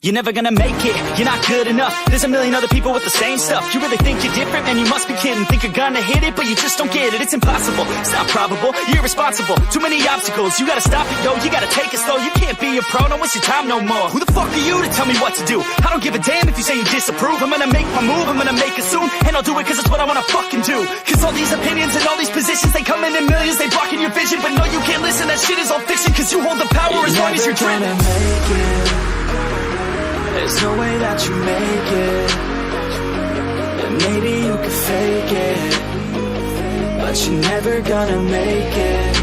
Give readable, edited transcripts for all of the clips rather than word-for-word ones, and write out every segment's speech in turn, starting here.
You're never gonna make it, you're not good enough. There's a million other people with the same stuff. You really think you're different? Man, you must be kidding. Think you're gonna hit it, but you just don't get it. It's impossible, it's not probable, you're irresponsible. Too many obstacles, you gotta stop it, yo. You gotta take it slow, you can't be a pro. Don't waste your time no more. Who the fuck are you to tell me what to do? I don't give a damn if you say you disapprove. I'm gonna make my move, I'm gonna make it soon. And I'll do it cause it's what I wanna fucking do. Cause all these opinions and all these positions, they come in millions, they blocking your vision. But no, you can't listen, that shit is all fiction. Cause you hold the power as long as you're dreaming. There's no way that you make it. And maybe you could fake it, but you're never gonna make it.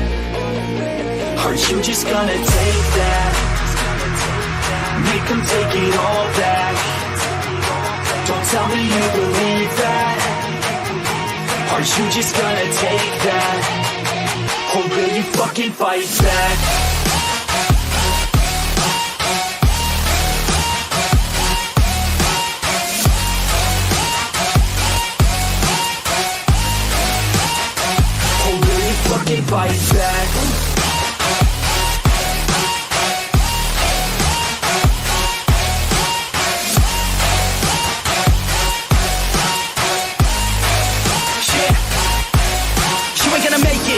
Aren't you just gonna take that? Make them take it all back. Don't tell me you believe that. Aren't you just gonna take that? Or will you fucking fight back? Fight back.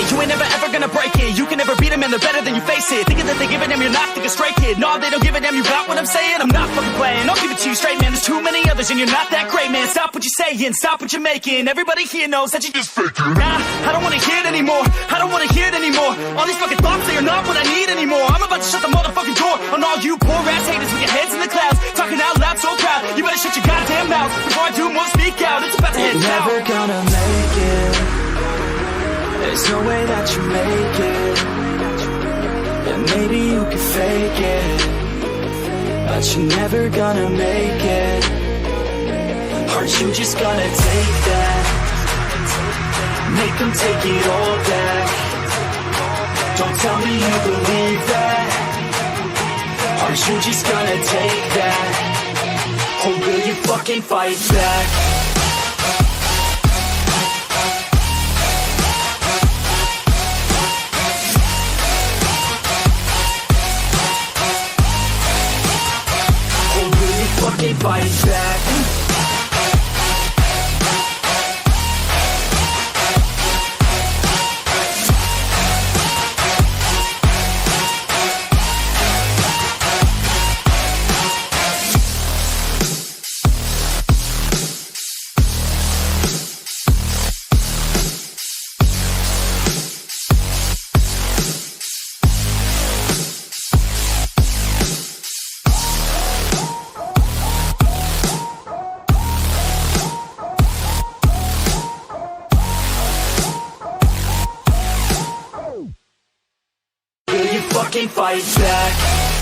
You ain't never ever gonna break it. You can never beat them and they're better than you face it. Thinking that they give a damn, you're not thinking straight, kid. No, they don't give a damn, you got what I'm saying? I'm not fucking playing, I'll give it to you straight, man. There's too many others and you're not that great, man. Stop what you're saying, stop what you're making. Everybody here knows that you just faking. Nah, I don't wanna hear it anymore, I don't wanna hear it anymore. All these fucking thoughts, they are not what I need anymore. I'm about to shut the motherfucking door on all you poor ass haters with your heads in the clouds, talking out loud so proud. You better shut your goddamn mouth before I do more speak out. It's about to head down. You're never gonna make it. There's no way that you make it. And maybe you could fake it, but you're never gonna make it. Aren't you just gonna take that? Make them take it all back. Don't tell me you believe that. Aren't you just gonna take that? Or will you fucking fight back? Fight back. Will you fucking fight back?